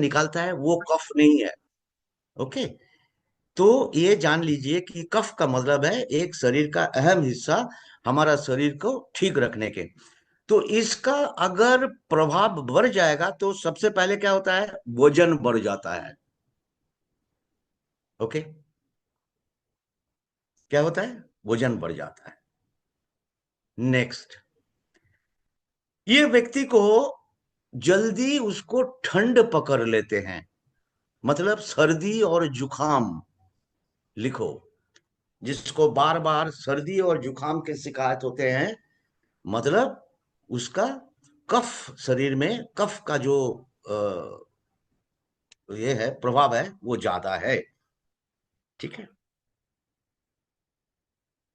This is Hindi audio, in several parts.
निकालता है वो कफ नहीं है। ओके। तो ये जान लीजिए कि कफ का मतलब है एक शरीर का अहम हिस्सा, हमारा शरीर को ठीक रखने के। तो इसका अगर प्रभाव बढ़ जाएगा तो सबसे पहले क्या होता है, वजन बढ़ जाता है। ओके। क्या होता है, वजन बढ़ जाता है। नेक्स्ट, ये व्यक्ति को जल्दी उसको ठंड पकड़ लेते हैं, मतलब सर्दी और जुकाम। लिखो, जिसको बार बार सर्दी और जुकाम के शिकायत होते हैं, मतलब उसका कफ, शरीर में कफ का जो ये है प्रभाव है वो ज्यादा है। ठीक है।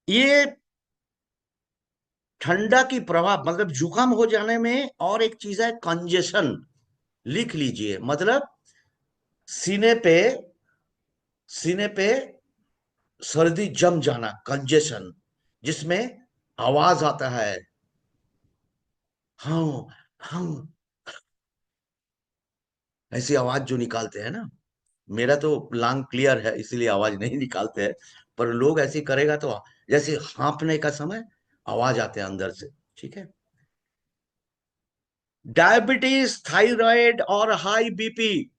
ये ठंडा की प्रभाव मतलब जुकाम हो जाने में और एक चीज है कंजेशन। लिख लीजिए, मतलब सीने पे, सीने पे सर्दी जम जाना, कंजेशन, जिसमें आवाज आता है, हाँ हाँ, ऐसी आवाज जो निकालते हैं ना। मेरा तो लंग क्लियर है इसीलिए आवाज नहीं निकालते हैं, पर लोग ऐसे करेगा तो जैसे हाँफने का समय आवाज आते हैं अंदर से। ठीक है। डायबिटीज, थायराइड और हाई बीपी,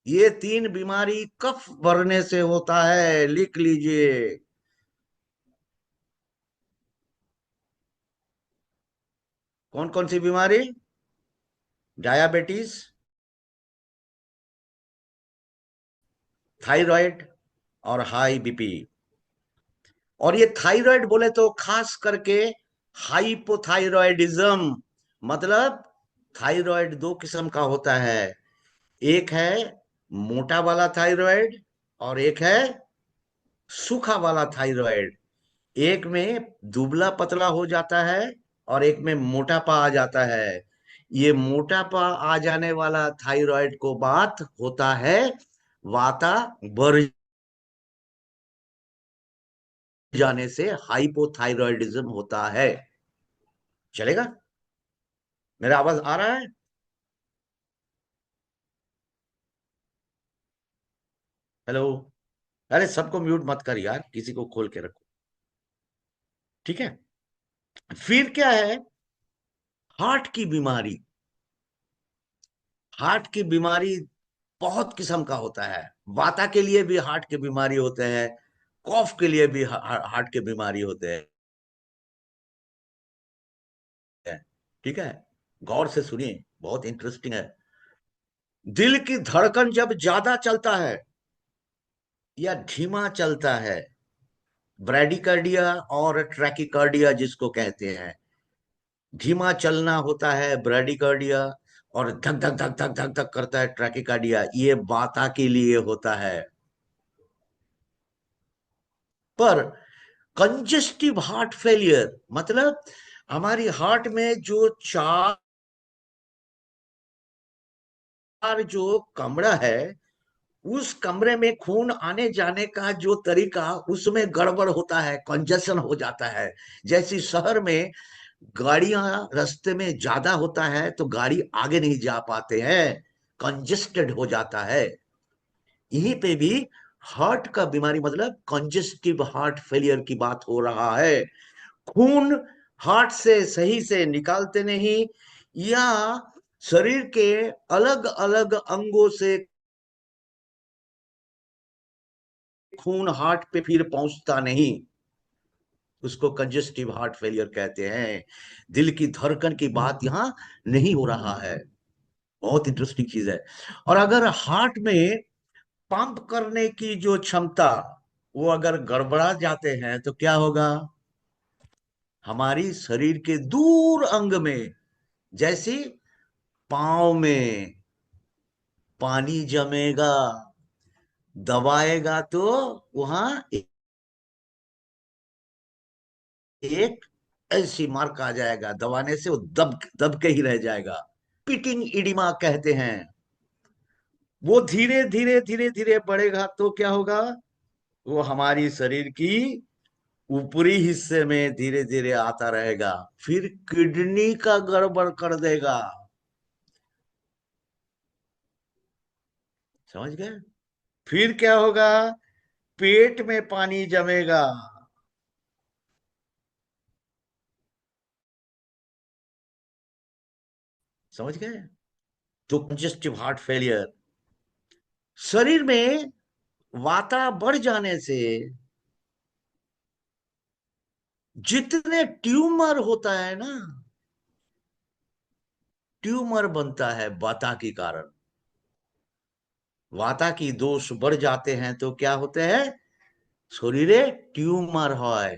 ये तीन बीमारी कफ भरने से होता है। लिख लीजिए। कौन कौन सी बीमारी, डायबिटीज, थायराइड और हाई बीपी। और ये थायराइड बोले तो खास करके हाइपोथायरॉयडिज्म, मतलब थायराइड दो किस्म का होता है। एक है मोटा वाला थायराइड और एक है सूखा वाला थायराइड। एक में दुबला पतला हो जाता है और एक में मोटापा आ जाता है। ये मोटापा आ जाने वाला थायराइड को बात होता है वातावरण जाने से हाइपोथायरॉयडिज्म होता है। चलेगा? मेरा आवाज आ रहा है? हेलो। अरे सबको म्यूट मत कर यार, किसी को खोल के रखो। ठीक है। फिर क्या है, हार्ट की बीमारी। हार्ट की बीमारी बहुत किस्म का होता है। वाता के लिए भी हार्ट की बीमारी होते हैं, कॉफ के लिए भी हार्ट की बीमारी होते हैं। ठीक है। गौर से सुनिए, बहुत इंटरेस्टिंग है। दिल की धड़कन जब ज्यादा चलता है या धीमा चलता है, ब्रैडिकार्डिया और ट्रैकिकार्डिया जिसको कहते हैं, धीमा चलना होता है ब्रैडिकार्डिया, और धक धक धक धक धक धक करता है ट्रैकिकार्डिया, ये वाता के लिए होता है। पर कंजेस्टिव हार्ट फेलियर मतलब हमारी हार्ट में जो चार जो कमरा है, उस कमरे में खून आने जाने का जो तरीका, उसमें गड़बड़ होता है, कंजेशन हो जाता है। जैसे शहर में गाड़ियां रास्ते में ज्यादा होता है तो गाड़ी आगे नहीं जा पाते हैं, कंजेस्टेड हो जाता है। यहीं पे भी हार्ट का बीमारी मतलब कंजेस्टिव हार्ट फेलियर की बात हो रहा है। खून हार्ट से सही से निकालते नहीं, या शरीर के अलग अलग अंगों से खून हार्ट पे फिर पहुंचता नहीं, उसको कंजेस्टिव हार्ट फेलियर कहते हैं। दिल की धड़कन की बात यहां नहीं हो रहा है। बहुत इंटरेस्टिंग चीज है। और अगर हार्ट में पंप करने की जो क्षमता, वो अगर गड़बड़ा जाते हैं तो क्या होगा, हमारी शरीर के दूर अंग में, जैसे पांव में पानी जमेगा, दबाएगा तो वहां एक ऐसी मार्क आ जाएगा, दबाने से वो दब दब के ही रह जाएगा। पिटिंग इडिमा कहते हैं। वो धीरे धीरे धीरे धीरे बढ़ेगा तो क्या होगा, वो हमारी शरीर की ऊपरी हिस्से में धीरे धीरे आता रहेगा, फिर किडनी का गड़बड़ कर देगा। समझ गए? फिर क्या होगा? पेट में पानी जमेगा। समझ गए? तो कंजेस्टिव हार्ट फेलियर, शरीर में वाता बढ़ जाने से जितने ट्यूमर होता है ना, ट्यूमर बनता है वाता के कारण। वाता की दोष बढ़ जाते हैं तो क्या होते हैं? शरीरे ट्यूमर है।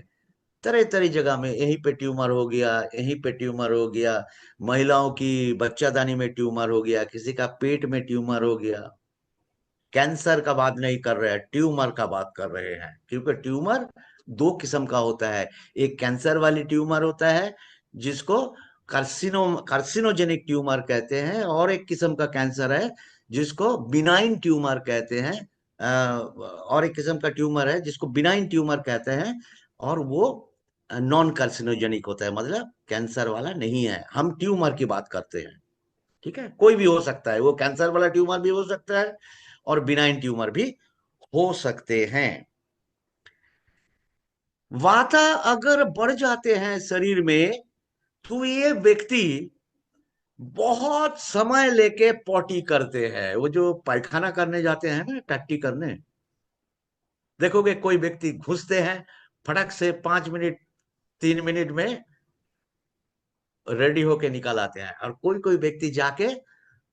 तरह तरह जगह में, यहीं पे ट्यूमर हो गया, यहीं पे ट्यूमर हो गया, महिलाओं की बच्चादानी में ट्यूमर हो गया, किसी का पेट में ट्यूमर हो गया। कैंसर का बात नहीं कर रहे हैं, ट्यूमर का बात कर रहे हैं, क्योंकि ट्यूमर दो किस्म का होता है। एक कैंसर वाली ट्यूमर होता है जिसको कार्सिनोजेनिक ट्यूमर कहते हैं, और एक किस्म का कैंसर है जिसको बिनाइन ट्यूमर कहते हैं। और एक किस्म का ट्यूमर है जिसको बिनाइन ट्यूमर कहते हैं, और वो नॉन कार्सिनोजेनिक होता है, मतलब कैंसर वाला नहीं है। हम ट्यूमर की बात करते हैं। ठीक है, कोई भी हो सकता है, वो कैंसर वाला ट्यूमर भी हो सकता है और बिनाइन ट्यूमर भी हो सकते हैं। वाता अगर बढ़ जाते हैं शरीर में, तो ये व्यक्ति बहुत समय लेके पॉटी करते हैं। वो जो पायखाना करने जाते हैं ना, टट्टी करने, देखोगे कोई व्यक्ति घुसते हैं, फटक से 5 मिनट 3 मिनट में रेडी होके निकल आते हैं, और कोई कोई व्यक्ति जाके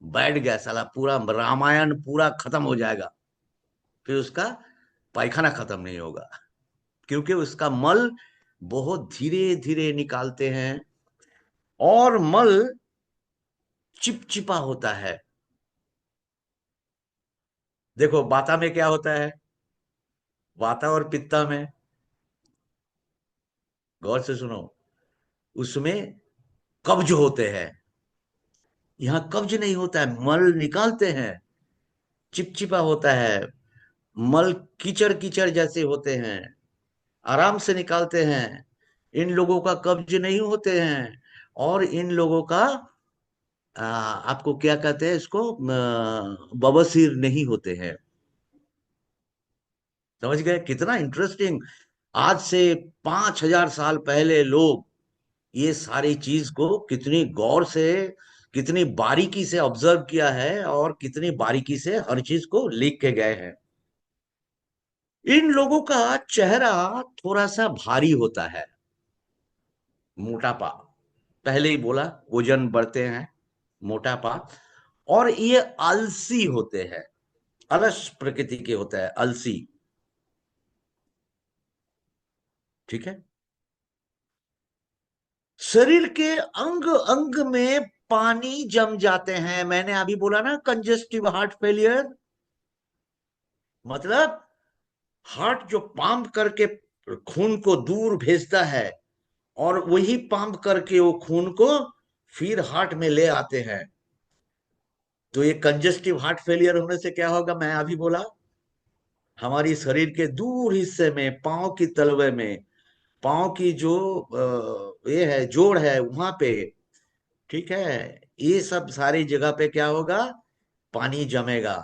बैठ गया, साला पूरा रामायण पूरा खत्म हो जाएगा, फिर उसका पायखाना खत्म नहीं होगा, क्योंकि उसका मल बहुत धीरे धीरे निकालते हैं, और मल चिपचिपा होता है। देखो वाता में क्या होता है, वाता और पित्ता में, गौर से सुनो, उसमें कब्ज होते हैं। यहाँ कब्ज नहीं होता है, मल निकालते हैं, चिपचिपा होता है, मल कीचड़ कीचड़ जैसे होते हैं, आराम से निकालते हैं। इन लोगों का कब्ज नहीं होते हैं, और इन लोगों का आपको क्या कहते हैं इसको, बवासीर नहीं होते हैं। समझ गए? कितना इंटरेस्टिंग। आज से 5,000 साल पहले लोग ये सारी चीज को कितनी गौर से, कितनी बारीकी से ऑब्जर्व किया है, और कितनी बारीकी से हर चीज को लिख के गए हैं। इन लोगों का चेहरा थोड़ा सा भारी होता है, मोटापा, पहले ही बोला, वजन बढ़ते हैं, मोटापा, और ये आलसी होते हैं, अलस प्रकृति के होता है, अलसी। ठीक है? शरीर के अंग अंग में पानी जम जाते हैं। मैंने अभी बोला ना, कंजेस्टिव हार्ट फेलियर, मतलब हार्ट जो पंप करके खून को दूर भेजता है, और वही पंप करके वो खून को फिर हार्ट में ले आते हैं। तो ये कंजेस्टिव हार्ट फेलियर होने से क्या होगा, मैं अभी बोला, हमारी शरीर के दूर हिस्से में, पांव की तलवे में, पांव की जो ये है, जोड़ है, वहां पे, ठीक है, ये सब सारी जगह पे क्या होगा, पानी जमेगा।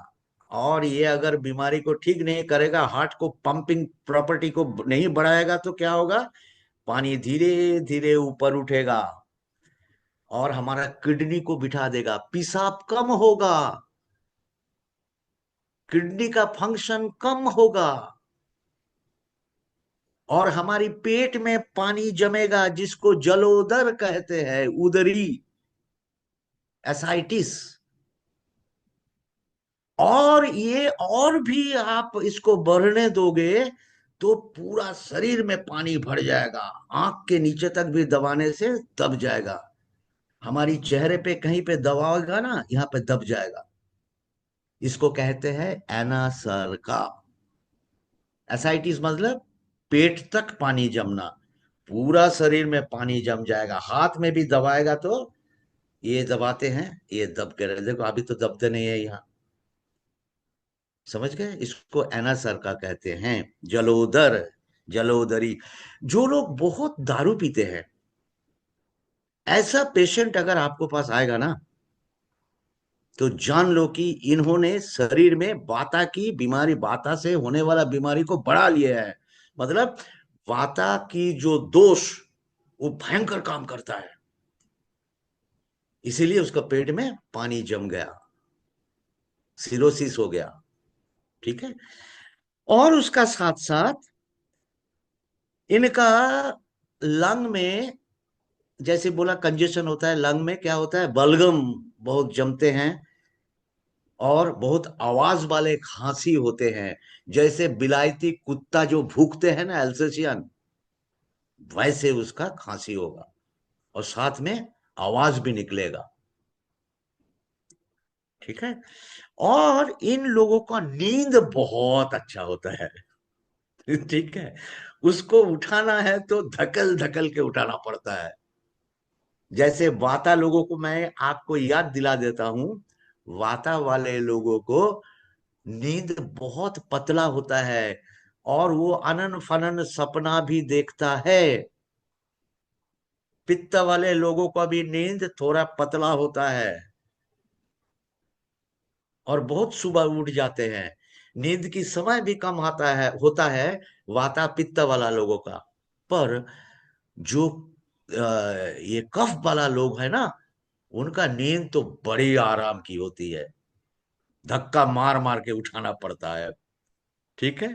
और ये अगर बीमारी को ठीक नहीं करेगा, हार्ट को पंपिंग प्रॉपर्टी को नहीं बढ़ाएगा, तो क्या होगा, पानी धीरे धीरे ऊपर उठेगा, और हमारा किडनी को बिठा देगा, पेशाब कम होगा, किडनी का फंक्शन कम होगा, और हमारी पेट में पानी जमेगा, जिसको जलोदर कहते हैं, उदरी, एसाइटिस। और ये और भी आप इसको बढ़ने दोगे तो पूरा शरीर में पानी भर जाएगा, आंख के नीचे तक भी दबाने से दब जाएगा, हमारी चेहरे पे कहीं पे दबाओगा ना, यहाँ पे दब जाएगा। इसको कहते हैं एनासरका। एसाइटिस मतलब पेट तक पानी जमना, पूरा शरीर में पानी जम जाएगा, हाथ में भी दबाएगा तो, ये दबाते हैं, ये दब के रहे, देखो अभी तो दबते नहीं है यहाँ। समझ गए? इसको एनासर का कहते हैं, जलोदर, जलोदरी। जो लोग बहुत दारू पीते हैं, ऐसा पेशेंट अगर आपको पास आएगा ना, तो जान लो कि इन्होंने शरीर में वाता की बीमारी, वाता से होने वाला बीमारी को बढ़ा लिया है। मतलब वाता की जो दोष, वो भयंकर काम करता है, इसीलिए उसका पेट में पानी जम गया, सिरोसिस हो गया। ठीक है। और उसका साथ साथ इनका लंग में, जैसे बोला कंजेशन होता है, लंग में क्या होता है, बलगम बहुत जमते हैं, और बहुत आवाज वाले खांसी होते हैं। जैसे बिलायती कुत्ता जो भूखते हैं ना, एल्सेशियन, वैसे उसका खांसी होगा, और साथ में आवाज भी निकलेगा। ठीक है। और इन लोगों का नींद बहुत अच्छा होता है। ठीक है। उसको उठाना है तो धकल धकल के उठाना पड़ता है। जैसे वाता लोगों को मैं आपको याद दिला देता हूं, वाता वाले लोगों को नींद बहुत पतला होता है, और वो अनन फनन सपना भी देखता है। पित्त वाले लोगों का भी नींद थोड़ा पतला होता है, और बहुत सुबह उठ जाते हैं। नींद की समय भी कम होता है वाता पित्त वाला लोगों का। पर जो ये कफ वाला लोग है ना, उनका नींद तो बड़ी आराम की होती है, धक्का मार मार के उठाना पड़ता है। ठीक है।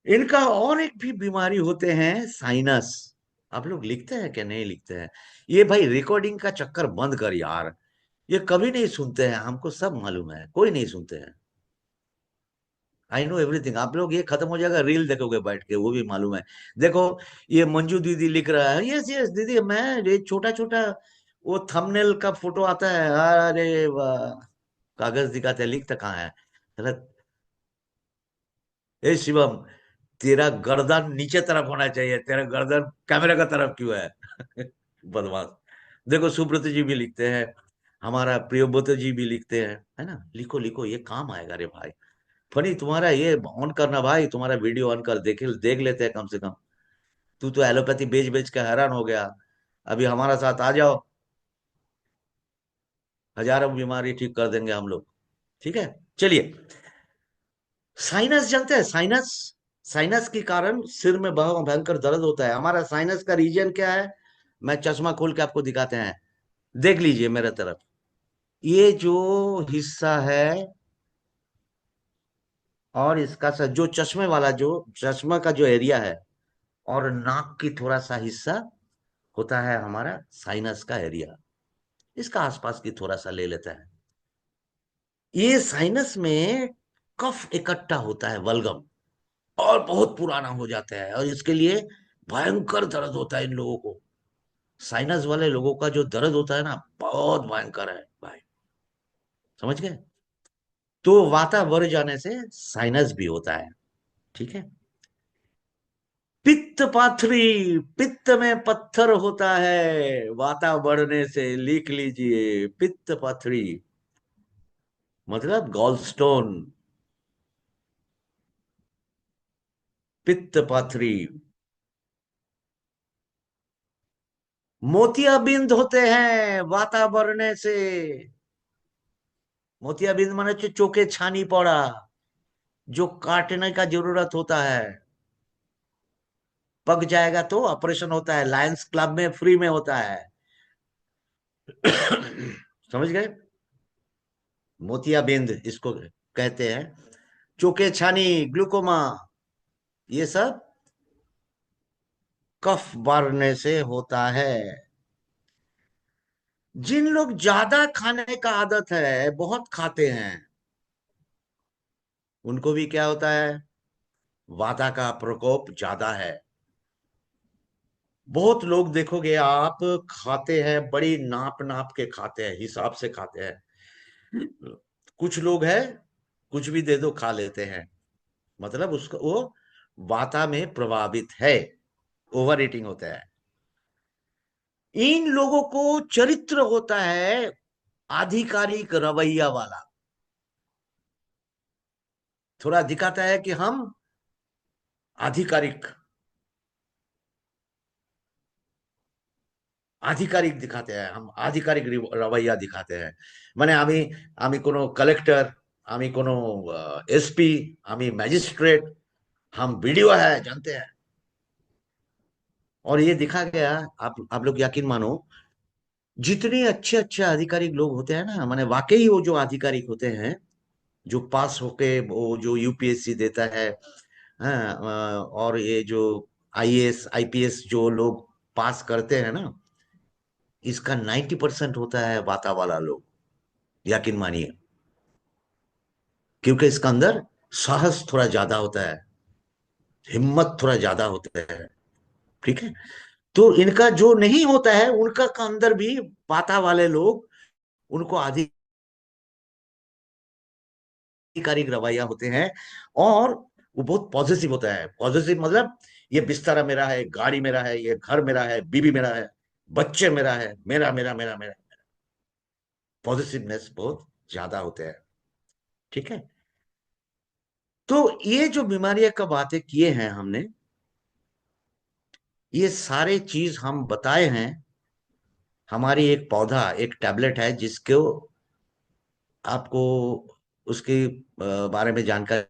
इनका और एक भी बीमारी होते हैं, साइनस। आप लोग लिखते हैं क्या, नहीं लिखते हैं? ये भाई रिकॉर्डिंग का चक्कर बंद कर यार, ये कभी नहीं सुनते हैं, हमको सब मालूम है, कोई नहीं सुनते हैं। I know everything. आप लोग ये खत्म हो जाएगा, रील देखोगे बैठ के, वो भी मालूम है। देखो, ये मंजू दीदी लिख रहा है, यस यस दीदी, मैं ये छोटा छोटा वो थंबनेल का फोटो आता है, अरे वाह, कागज दिखाते हैं, लिखता कहाँ है? गलत। ए शिवम, तेरा गर्दन नीचे तरफ होना चाहिए, तेरा गर्दन कैमरे का तरफ क्यों है? बदमाश। देखो, सुब्रत जी भी लिखते हैं, हमारा प्रियोव्रत जी भी लिखते हैं, है ना? लिखो लिखो, ये काम आएगा रे भाई। फनी, तुम्हारा ये ऑन करना भाई, तुम्हारा वीडियो ऑन कर, देख देख लेते हैं कम से कम। तू तो एलोपैथी बेच बेच के हैरान हो गया, अभी हमारा साथ आ जाओ, हजारों बीमारी ठीक कर देंगे हम लोग। ठीक है। चलिए, साइनस जानते हैं? साइनस, साइनस के कारण सिर में बहुत भयंकर दर्द होता है। हमारा साइनस का रीजन क्या है, मैं चश्मा खोल के आपको दिखाते हैं, देख लीजिए मेरे तरफ। ये जो हिस्सा है, और इसका जो चश्मे वाला जो चश्मा का जो एरिया है, और नाक की थोड़ा सा हिस्सा होता है हमारा साइनस का एरिया। इसका आसपास की थोड़ा सा ले लेते हैं। ये साइनस में कफ इकट्ठा होता है, बलगम, और बहुत पुराना हो जाता है, और इसके लिए भयंकर दर्द होता है इन लोगों को। साइनस वाले लोगों का जो दर्द होता है ना, बहुत भयंकर है भाई। समझ गए? तो वाता बढ़ जाने से साइनस भी होता है। ठीक है। पित्त पाथरी, पित्त में पत्थर होता है वाता बढ़ने से, लिख लीजिए, पित्त पाथरी मतलब गॉल स्टोन, पित्त पाथरी। मोतियाबिंद होते हैं वाता बढ़ने से। मोतियाबिंद माने चोखे छानी पड़ा, जो काटने का जरूरत होता है, पक जाएगा तो ऑपरेशन होता है, लायंस क्लब में फ्री में होता है। समझ गए? मोतियाबिंद इसको कहते हैं। चोखे छानी, ग्लूकोमा, ये सब कफ बढ़ने से होता है। जिन लोग ज्यादा खाने का आदत है, बहुत खाते हैं, उनको भी क्या होता है, वाता का प्रकोप ज्यादा है। बहुत लोग देखोगे आप, खाते हैं, बड़ी नाप नाप के खाते हैं, हिसाब से खाते हैं। कुछ लोग हैं, कुछ भी दे दो खा लेते हैं, मतलब उसको वो वाता में प्रभावित है, ओवर ईटिंग होता है। इन लोगों को चरित्र होता है आधिकारिक रवैया वाला, थोड़ा दिखाता है कि हम आधिकारिक। आधिकारिक दिखाते हैं, हम आधिकारिक रवैया दिखाते हैं। মানে আমি কোনো कलेक्टर, আমি কোনো एसपी, আমি मैजिस्ट्रेट, हम वीडियो है जानते हैं। और ये दिखा गया, आप लोग यकीन मानो, जितने अच्छे अच्छे आधिकारिक लोग होते हैं ना, माने वाकई वो जो आधिकारिक होते हैं, जो पास होके वो जो यूपीएससी देता है, हाँ, और ये जो आईएएस आईपीएस जो लोग पास करते हैं ना, इसका 90% होता है बाता वाला लोग, यकीन मानिए। क्योंकि इसका अंदर साहस थोड़ा ज्यादा होता है, हिम्मत थोड़ा ज्यादा होता है। ठीक है। तो इनका जो नहीं होता है, उनका का अंदर भी बाता वाले लोग, उनको आधिकारिक रवैया होते हैं। और वो बहुत पॉजिटिव होता है। पॉजिटिव मतलब ये बिस्तर मेरा है, गाड़ी मेरा है, ये घर मेरा है, बीवी मेरा है, बच्चे मेरा है, मेरा मेरा मेरा मेरा। पॉजिटिवनेस बहुत ज्यादा होते हैं। ठीक है। तो ये जो बीमारियां का बातें किए हैं हमने, ये सारे चीज हम बताए हैं। हमारी एक पौधा, एक टैबलेट है जिसको आपको उसके बारे में जानकारी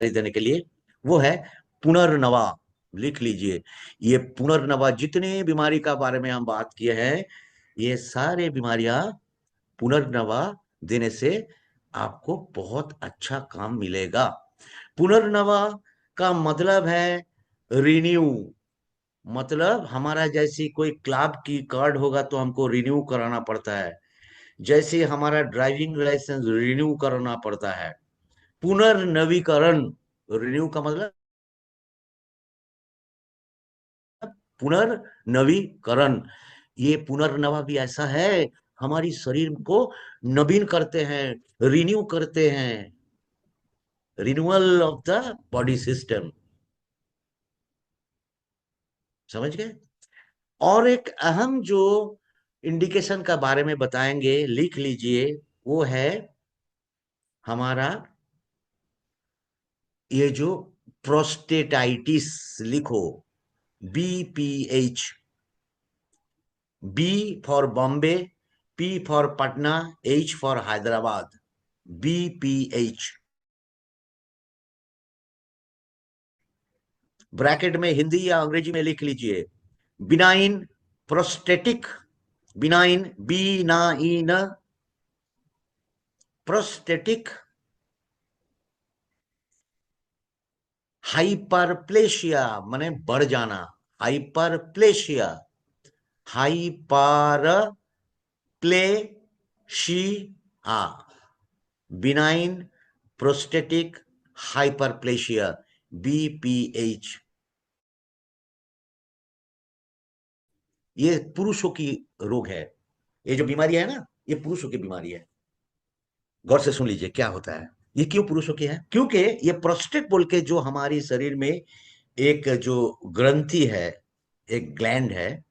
देने के लिए, वो है पुनर्नवा। लिख लीजिए, ये पुनर्नवा। जितने बीमारी का बारे में हम बात किए हैं, ये सारे बीमारियां पुनर्नवा देने से आपको बहुत अच्छा काम मिलेगा। पुनर्नवा का मतलब है रिन्यू। मतलब हमारा जैसी कोई क्लब की कार्ड होगा तो हमको रिन्यू कराना पड़ता है, जैसे हमारा ड्राइविंग लाइसेंस रिन्यू कराना पड़ता है। पुनर्नवीकरण, रिन्यू का मतलब पुनर्नवीकरण। ये पुनर्नवा भी ऐसा है, हमारी शरीर को नवीन करते हैं, रिन्यू करते हैं, renewal of the body system. समझ गए। और एक अहम जो इंडिकेशन का बारे में बताएंगे, लिख लीजिए, वो है हमारा ये जो प्रोस्टेटाइटिस। लिखो, BPH। B for Bombay, P for Patna, H for Hyderabad. BPH। Bracket में हिंदी या अंग्रेजी में लिख लीजिए, बिनाइन प्रोस्टेटिक, बिनाइन बी ना ई न, प्रोस्टेटिक हाइपरप्लेशिया, माने बढ़ जाना, hyperplasia, hyperplasia, benign prostatic hyperplasia, BPH। ये पुरुषों की रोग है। ये जो बीमारी है ना, ये पुरुषों की बीमारी है। गौर से सुन लीजिए क्या होता है। ये क्यों पुरुषों की है? क्योंकि ये प्रोस्टेट बोल के जो हमारी शरीर में एक जो ग्रंथि है, एक ग्लैंड है,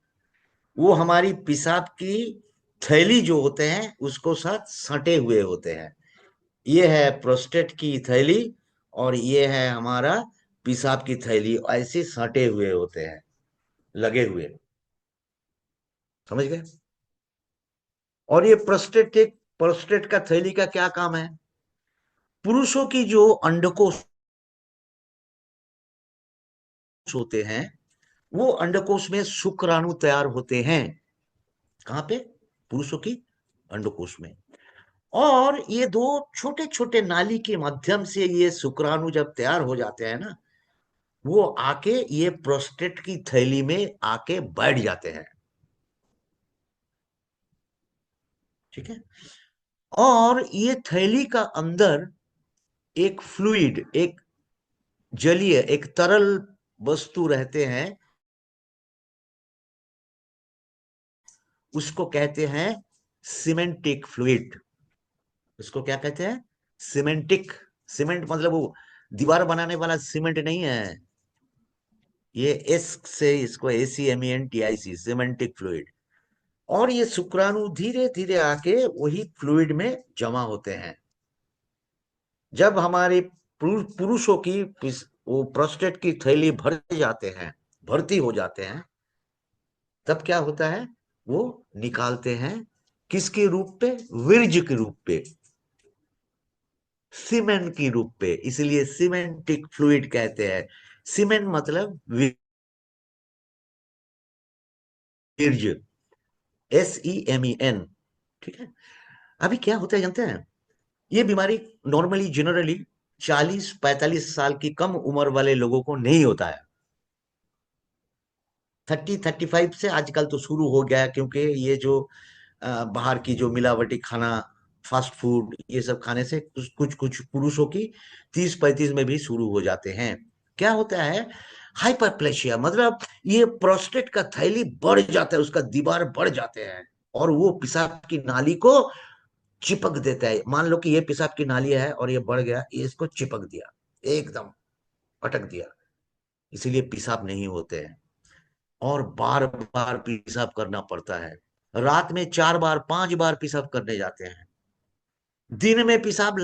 वो हमारी पेशाब की थैली जो होते हैं उसको साथ सटे हुए होते हैं। ये है प्रोस्टेट की थैली, और ये है हमारा पेशाब की थैली, ऐसे सटे हुए होते हैं, लगे हुए। समझ गए। और ये प्रोस्टेट का थैली का क्या काम है? पुरुषों की जो अंडकोश होते हैं, वो अंडकोश में शुक्राणु तैयार होते हैं। कहाँ पे? पुरुषों की अंडकोश में। और ये दो छोटे छोटे नाली के माध्यम से ये शुक्राणु जब तैयार हो जाते हैं ना, वो आके ये प्रोस्टेट की थैली में आके बैठ जाते हैं। ठीक है। और ये थैली का अंदर एक फ्लूइड, एक जलीय, एक तरल वस्तु रहते हैं, उसको कहते हैं सीमेंटिक फ्लूइड। इसको क्या कहते हैं? सीमेंटिक। सीमेंट मतलब वो दीवार बनाने वाला सीमेंट नहीं है। ये एस से इसको ACMENTIC, सीमेंटिक फ्लूइड। और ये शुक्राणु धीरे धीरे आके वही फ्लूइड में जमा होते हैं। जब हमारे पुरुषों की वो प्रोस्टेट की थैली भर जाते हैं, भर्ती हो जाते हैं, तब क्या होता है, वो निकालते हैं किसके रूप पे, विरज के रूप पे, सीमेंट की रूप पे, इसलिए सीमेंटिक फ्लूइड कहते हैं। सीमेंट मतलब विरज, SEMEN। ठीक है। अभी क्या होता है जानते हैं, ये बीमारी नॉर्मली जनरली 40-45 साल की कम उम्र वाले लोगों को नहीं होता है। 30-35 से आजकल तो शुरू हो गया है, क्योंकि ये जो बाहर की जो मिलावटी खाना, फास्ट फूड, ये सब खाने से कुछ कुछ कुछ पुरुषों की 30-35 में भी शुरू हो जाते हैं। क्या होता है, हाइपरप्लेशिया, मतलब ये प्रोस्टेट का थैली बढ़ जाता है, उसका दीवार बढ़ जाते हैं, और वो पेशाब की नाली को चिपक देता है। मान लो कि ये पेशाब की नाली है और ये बढ़ गया, ये इसको चिपक दिया, एकदम अटक दिया, इसीलिए पेशाब नहीं होते हैं, और बार बार पेशाब करना पड़ता है। रात में 4 बार 5 बार पेशाब करने जाते हैं, दिन में पेशाब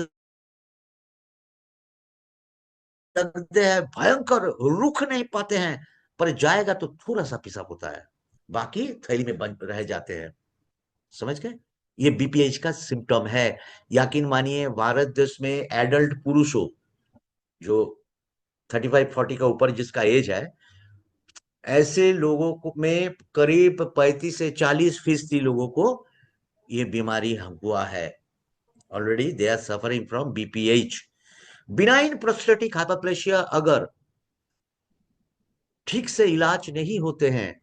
लगते हैं भयंकर, रुक नहीं पाते हैं, पर जाएगा तो थोड़ा सा पेशाब होता है, बाकी थैली में बंद रह जाते हैं। समझ गए, ये बीपीएच का सिम्टम है। यकीन मानिए, भारत देश में एडल्ट पुरुषों, जो 35-40 का ऊपर जिसका एज है, ऐसे लोगों को में करीब 35 से 40% लोगों को ये बीमारी हुआ है। Already they are suffering from BPH. Benign prostatic hyperplasia अगर ठीक से इलाज नहीं होते हैं,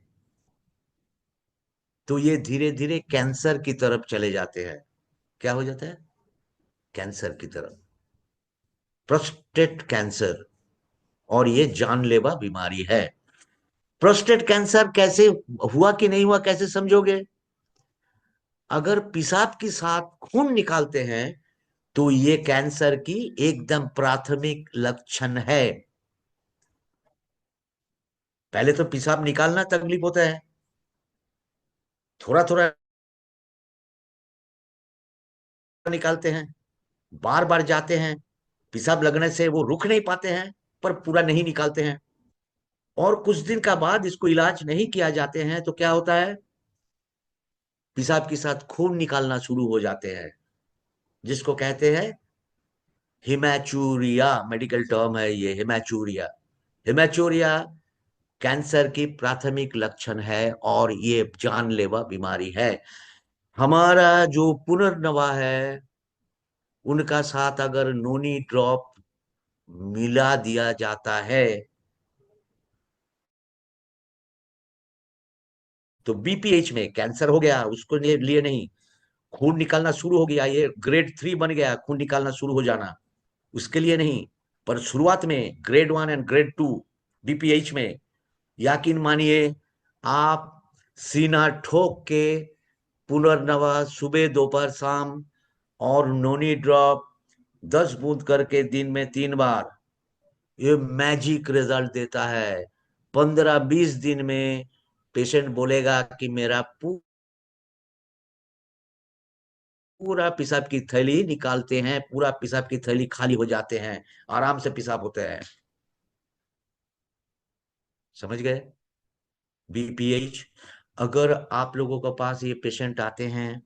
तो ये धीरे धीरे कैंसर की तरफ चले जाते हैं। क्या हो जाता है, कैंसर की तरफ, प्रोस्टेट कैंसर, और ये जानलेवा बीमारी है। प्रोस्टेट कैंसर कैसे हुआ कि नहीं हुआ, कैसे समझोगे, अगर पेशाब के साथ खून निकालते हैं तो ये कैंसर की एकदम प्राथमिक लक्षण है। पहले तो पेशाब निकालना तकलीफ होता है, थोड़ा थोड़ा निकालते हैं, बार बार जाते हैं, पेशाब लगने से वो रुक नहीं पाते हैं, पर पूरा नहीं निकालते हैं, और कुछ दिन का बाद इसको इलाज नहीं किया जाते हैं तो क्या होता है, पेशाब के साथ खून निकालना शुरू हो जाते हैं, जिसको कहते हैं हिमैचूरिया, मेडिकल टर्म है ये, हिमैचूरिया। हिमैचूरिया कैंसर की प्राथमिक लक्षण है, और ये जानलेवा बीमारी है। हमारा जो पुनर्नवा है, उनका साथ अगर नोनी ड्रॉप मिला दिया जाता है, तो बीपीएच में कैंसर हो गया, उसको लिए नहीं, खून निकालना शुरू हो गया, ये ग्रेड 3 बन गया, खून निकालना शुरू हो जाना, उसके लिए नहीं। पर शुरुआत में ग्रेड 1 एंड ग्रेड 2 बीपीएच में, यकीन मानिए, आप सीना ठोक के पुनर्नवा सुबह दोपहर शाम और नोनी ड्रॉप 10 बूंद करके दिन में 3 बार, ये मैजिक रिजल्ट देता है। 15-20 दिन में पेशेंट बोलेगा कि मेरा पूरा पेशाब की थैली निकालते हैं, पूरा पेशाब की थैली खाली हो जाते हैं, आराम से पेशाब होते हैं। समझ गए, बीपीएच। अगर आप लोगों के पास ये पेशेंट आते हैं,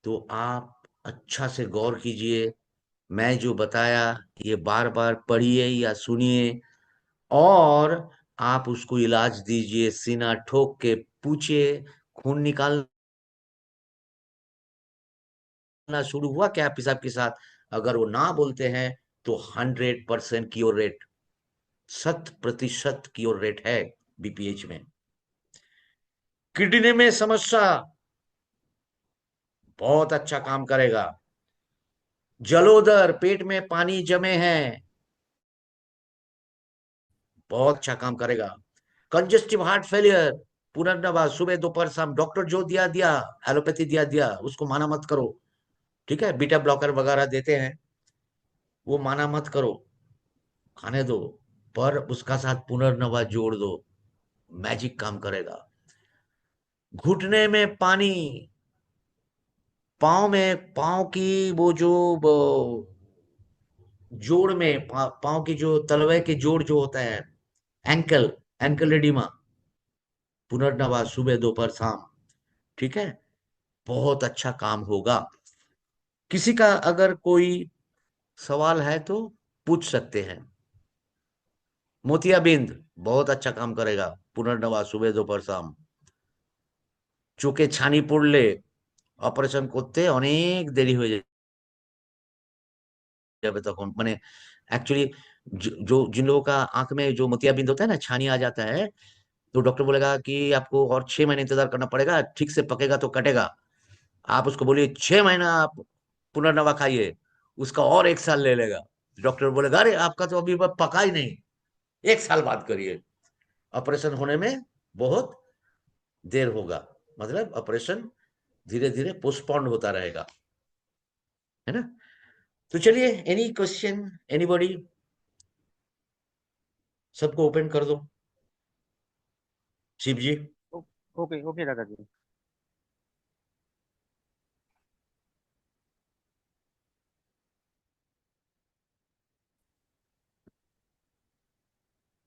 तो आप अच्छा से गौर कीजिए, मैं जो बताया ये बार बार पढ़िए या सुनिए, और आप उसको इलाज दीजिए, सीना ठोक के पूछिए, खून निकालना शुरू हुआ क्या पेशाब के साथ, अगर वो ना बोलते हैं तो 100% क्योर रेट, 100% क्योर रेट है बीपीएच में। किडनी में समस्या, बहुत अच्छा काम करेगा। जलोदर, पेट में पानी जमे हैं, बहुत अच्छा काम करेगा। कंजेस्टिव हार्ट फेलियर, पुनर्नवा सुबह दोपहर शाम, डॉक्टर जो दिया दिया, एलोपैथी दिया दिया, उसको माना मत करो। ठीक है, बीटा ब्लॉकर वगैरह देते हैं, वो माना मत करो, खाने दो, पर उसका साथ पुनर्नवा जोड़ दो, मैजिक काम करेगा। घुटने में पानी, पाँव में, पाँव की वो जो जोड़ में, पाँव की जो तलवे के जोड़ जो होता है, एंकल, एंकल एडिमा, पुनर्नवा सुबह दोपहर शाम, ठीक है, बहुत अच्छा काम होगा। किसी का अगर कोई सवाल है तो पूछ सकते हैं। मोतियाबिंद बहुत अच्छा काम करेगा, पुनर्नवा सुबह दोपहर शाम। চোখে ছানি পড়লে অপারেশন করতে অনেক দেরি হয়ে जाবে তখন, মানে एक्चुअली जो जिन लोगों का आंख में जो मोतियाबिंद होता है ना, छानी आ जाता है, तो डॉक्टर बोलेगा कि आपको और 6 महीने इंतजार करना पड़ेगा, ठीक से पकेगा तो कटेगा। आप उसको बोलिए 6 महीना आप पुनर्नवा खाइए, उसका और 1 साल ले लेगा। डॉक्टर बोलेगा अरे आपका तो अभी पका ही नहीं, 1 साल बाद करिए। ऑपरेशन होने में बहुत देर होगा, मतलब ऑपरेशन धीरे धीरे पोस्टपोन्ड होता रहेगा, है ना। तो चलिए, एनी क्वेश्चन, एनीबॉडी, सबको ओपन कर दो। शिव जी, ओके ओके दादाजी।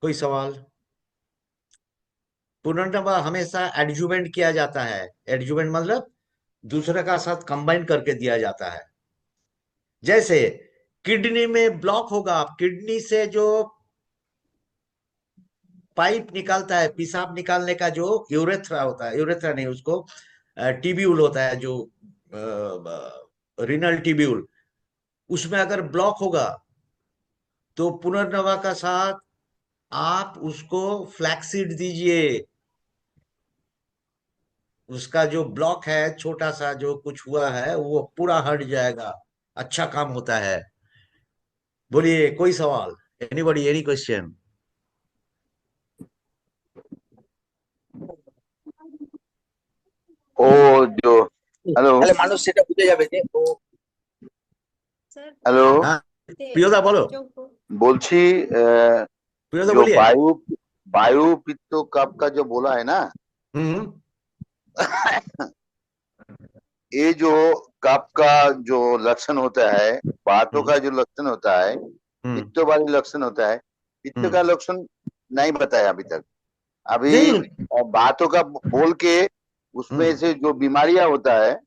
कोई सवाल? पुनर्नवा हमेशा एडजुवेंट किया जाता है। एडजुवेंट मतलब दूसरे का साथ कंबाइन करके दिया जाता है। जैसे किडनी में ब्लॉक होगा, किडनी से जो पाइप निकालता है पेशाब निकालने का, जो यूरेथ्रा होता है, यूरेथ्रा नहीं उसको टिब्यूल होता है, जो रिनल टिब्यूल, उसमें अगर ब्लॉक होगा तो पुनर्नवा का साथ आप उसको फ्लैक्सीड दीजिए। उसका जो ब्लॉक है छोटा सा जो कुछ हुआ है वो पूरा हट जाएगा। अच्छा काम होता है। बोलिए, कोई सवाल? Anybody, any question? ও जो হ্যালো তাহলে মানুষ সেটা বুঝে যাবে যে ও হ্যালো हाँ, प्रियोदा बोलो। বলছি प्रियोदा जो बोलिए। वायु पित्त कफ का जो बोला है ना, हम्म ये जो कफ का जो लक्षण होता है, वातों हम्म का जो लक्षण होता है, हम्म पित्त वाली लक्षण होता है, पित्त का हम्म। लक्षण नहीं बताया अभी तक। अभी नहीं। बातों का बोल के उसमें हम्म। से जो बीमारियां होता है, वो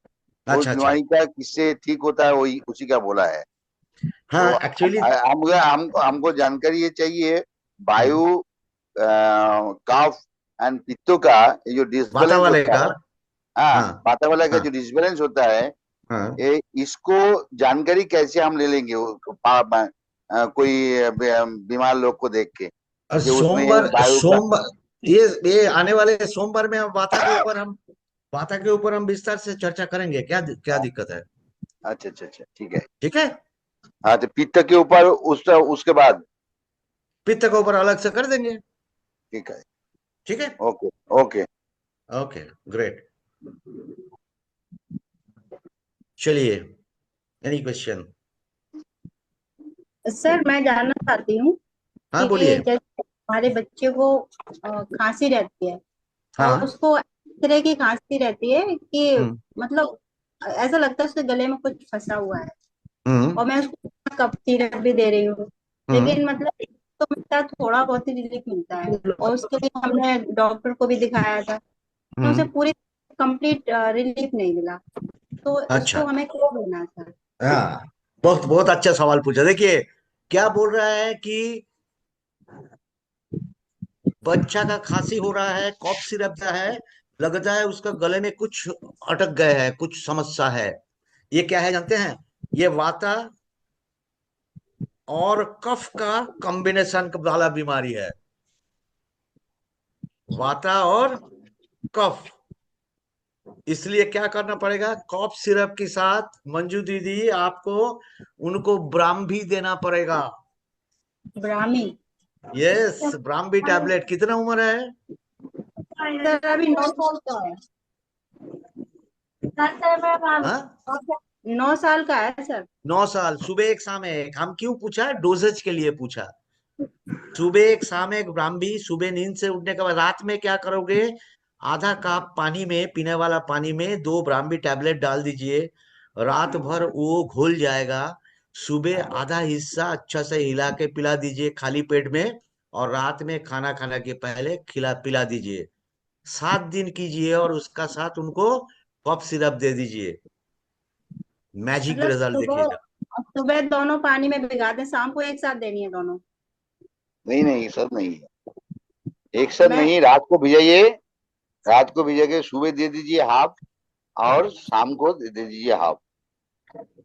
अच्छा अच्छा। बीमारी का किससे ठीक होता है वही उसी का बोला है। हाँ, तो एक्चुअली। हमको जानकारी ये चाहिए, वायु कफ एंड पित्तों का ये जो वाता डिसबैलेंस वाले होता का। है, हाँ, हाँ वातावरण का हाँ जो डिसबैलेंस होता है, हाँ ये इसको जानकारी कैसे हम ले लेंगे कोई बीमार लोग को देख के और कि उसमें सोमवार, वायु का। सोमवार, ये आने वाले सोमवार में हम वाता के ऊपर हम विस्तार से चर्चा करेंगे। क्या दिक्कत है? अच्छा अच्छा अच्छा, ठीक है। ठीक है। हाँ, तो पित्त के ऊपर उसके बाद। पित्त के ऊपर अलग से कर देंगे। ठीक है। ठीक है। Okay okay. Okay, great. चलिए, एनी क्वेश्चन? सर मैं जानना चाहती हूँ हाँ, कि बोलिए। जैसे हमारे बच्चे को खांसी रहती है और हाँ। उसको इस तरह की खांसी रहती है कि हम्म मतलब ऐसा लगता है उसके गले में कुछ फंसा हुआ है। हम्म और मैं उसको कफ सिरप भी दे रही हूँ, हम्म लेकिन मतलब तो मिलता है, थोड़ा बहुत ही रिलीफ मिलता है। और उसके लिए हमने डॉक्टर को भी दिखाया था तो उसे हम्म। पूरी कंप्लीट रिलीफ नहीं मिला। तो अच्छा। इसको हमें क्या देना है सर? हाँ, बहुत बहुत अच्छा सवाल पूछा। देखिए, क्या बोल रहा है कि बच्चा का खांसी हो रहा है, कॉफ सिरप का है, लगता है उसका गले में कुछ अटक गए है, कुछ समस्या है। ये क्या है जानते हैं? ये वाता और कफ का कॉम्बिनेशन वाला बीमारी है। वाता और कफ। इसलिए क्या करना पड़ेगा, कॉफ सिरप के साथ मंजू दीदी आपको उनको ब्राह्मी देना पड़ेगा। ब्राह्मी? Yes, Brahmi tablet. कितना उम्र है? सर अभी 9 साल का है। हाँ, 9 साल का है सर। 9 साल। सुबह एक शाम एक। हम क्यों पूछा? डोजेज के लिए पूछा। सुबह एक शाम एक ब्राह्मी। सुबह नींद से उठने के बाद रात में क्या करोगे, आधा कप पानी में, पीने वाला पानी में 2 ब्राह्मी टैबलेट डाल दीजिए। रात भर वो घुल जाएगा। सुबह आधा हिस्सा अच्छा से हिला के पिला दीजिए खाली पेट में, और रात में खाना खाने के पहले खिला पिला दीजिए। 7 दिन कीजिए और उसका साथ उनको कफ सिरप दे दीजिए, मैजिक मतलब रिजल्ट सुबह देखिएगा। सुबह दोनों पानी में भिगा दें, शाम को एक साथ देनी है दोनों? नहीं नहीं सर, नहीं है, एक साथ मैं नहीं, रात को भिजाइए, रात को भिजा के सुबह दे दीजिए हाफ, और शाम को दे दीजिए हाफ।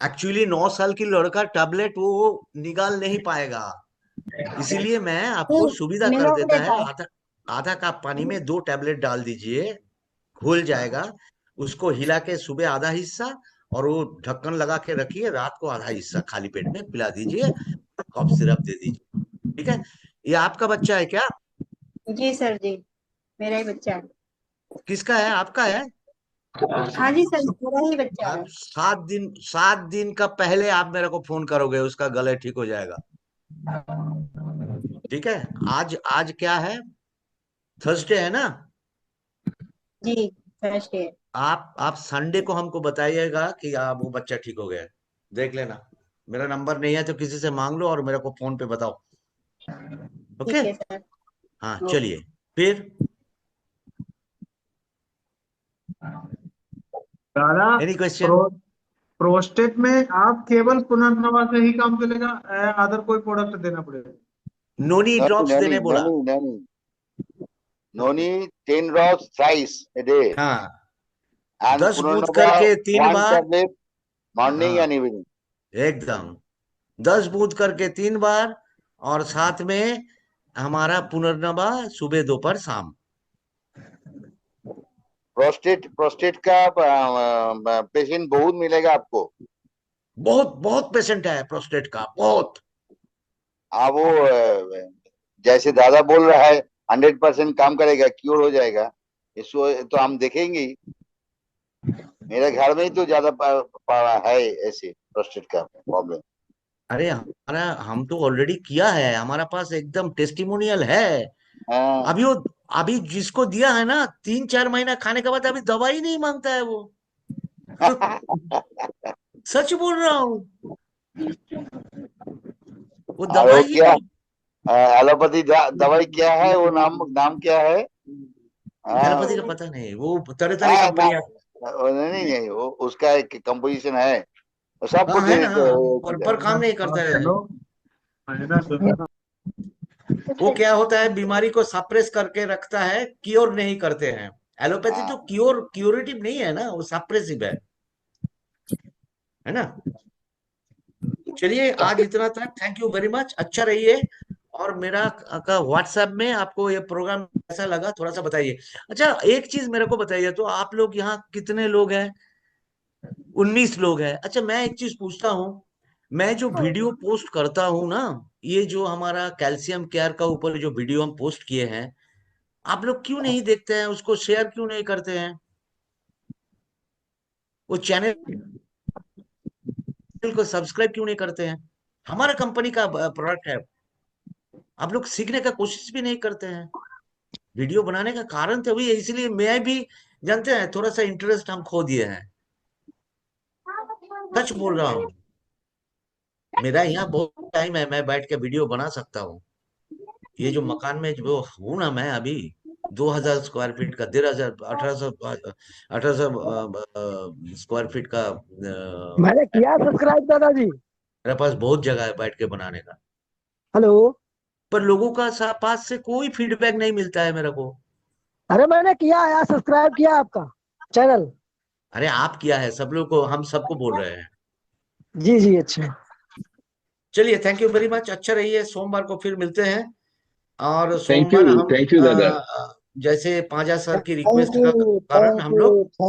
एक्चुअली 9 साल की लड़का टैबलेट वो निकाल नहीं पाएगा, इसीलिए मैं आपको सुविधा कर निगल देता है। लेता है। आधा आधा कप पानी में 2 टैबलेट डाल दीजिए, घुल जाएगा, उसको हिला के सुबह आधा हिस्सा और वो ढक्कन लगा के रखिए, रात को आधा हिस्सा खाली पेट में पिला दीजिए, कफ सिरप दे दीजिए। ठीक है? ये आपका बच्चा है क्या? जी सर जी, मेरा ही बच्चा है। किसका है, आपका है? हाँ जी सर, मेरा ही बच्चा आप है। 7 दिन का पहले आप मेरे को फोन करोगे, उसका गले ठीक हो जाएगा। ठीक है? आज आज क्या है, थर्सडे है ना? जी, फर्स्ट है। आप संडे को हमको बताइएगा कि आप वो बच्चा ठीक हो गया है। देख लेना, मेरा नंबर नहीं है तो किसी से मांग लो और मेरे को फोन पे बताओ। ओके? ठीक है सर। हाँ ओके। चलिए, फिर दादा, एनी क्वेश्चन? प्रो प्रोस्टेट में आप केवल पुनर्नवा से ही काम चलेगा, अदर कोई प्रोडक्ट देना पड़ेगा? नोनी नहीं ड्रॉप्स नहीं देने बोला। नहीं नहीं, नोनी 10 drops thrice a day, हाँ, and 10 बूथ Purnarnava करके 3 one बार। tablet morning हाँ and evening. एकदम, 10 बूथ करके 3 बार, और साथ में हमारा पुनर्नवा सुबह दोपहर शाम। प्रोस्टेट का पेशेंट बहुत मिलेगा आपको। बहुत बहुत पेशेंट है प्रोस्टेट का, बहुत। आप वो जैसे दादा बोल रहा है 100% काम करेगा, क्योर हो जाएगा, इसको तो हम देखेंगे ही। मेरे घर में ही तो ज्यादा है ऐसे प्रोस्टेट का प्रॉब्लम। अरे हमारा, हम तो ऑलरेडी किया है, हमारा पास एकदम टेस्टिमोनियल है। हाँ। अभी वो, अभी जिसको दिया है ना, 3-4 महीना खाने के बाद अभी दवाई नहीं मांगता है वो। सच बोल रहा हूँ, वो और वो दवाई ही क्या, नहीं। एलोपैथी दवाई क्या है, वो नाम नाम क्या है? एलोपैथी का हाँ, पता नहीं, वो तरह तरह हाँ, कंपनियां। नहीं नहीं, वो उसका एक कंपोजिशन है, वो सबको हाँ है ना, देता पर है। काम नहीं हाँ, करता है। हेलो, ना सुनो। वो क्या होता है, बीमारी को सप्रेस करके रखता है, क्योर नहीं करते हैं। एलोपैथी तो हाँ, क्यूरेटिव नहीं है ना, वो सप्रेसिव है ना। चलिए आज इतना था, थैंक यू वेरी मच, अच्छा रहिए। और मेरा का व्हाट्सएप में आपको ये प्रोग्राम कैसा लगा थोड़ा सा बताइए। अच्छा एक चीज मेरे को बताइए, तो आप लोग यहाँ कितने लोग हैं? 19 लोग हैं। अच्छा मैं एक चीज पूछता हूँ, मैं जो वीडियो पोस्ट करता हूँ ना, ये जो हमारा कैल्शियम केयर का ऊपर जो वीडियो हम पोस्ट किए हैं, आप लोग क्यों नहीं देखते हैं उसको, शेयर क्यों नहीं करते हैं? वो चैनल को सब्सक्राइब क्यों नहीं करते हैं? हमारा कंपनी का प्रोडक्ट है, आप लोग सीखने का कोशिश भी नहीं करते हैं। वीडियो बनाने का कारण तो वही है, इसलिए मैं भी, जानते हैं, थोड़ा सा इंटरेस्ट हम खो दिए हैं। सच बोल रहा हूँ, मेरा यहाँ बहुत टाइम है, मैं बैठ के वीडियो बना सकता हूँ। ये जो मकान में जो हूँ ना मैं अभी, 2000 स्क्वायर फीट का, 13,000, 1800 स्क्वायर फीट का, मैंने किया सब्सक्राइब दादाजी। मेरे पास बहुत जगह है बैठ के बनाने का। हेलो। पर लोगों का पास से कोई फीडबैक नहीं मिलता है मेरे को। अरे मैंने किया यार, सब्सक्राइब किया आपका चैनल। अरे आप किया है, सब लोग को, हम सबको बोल रहे हैं। जी जी, अच्छा। चलिए थैंक यू वेरी मच, अच्छा रहिए, सोमवार को फिर मिलते हैं। और थैंक सोमवार यू, हम थैंक यू दादा। जैसे पांजा सर की थैंक रिक्वेस्ट का यू, कारण थैंक हम लोग यू, थैंक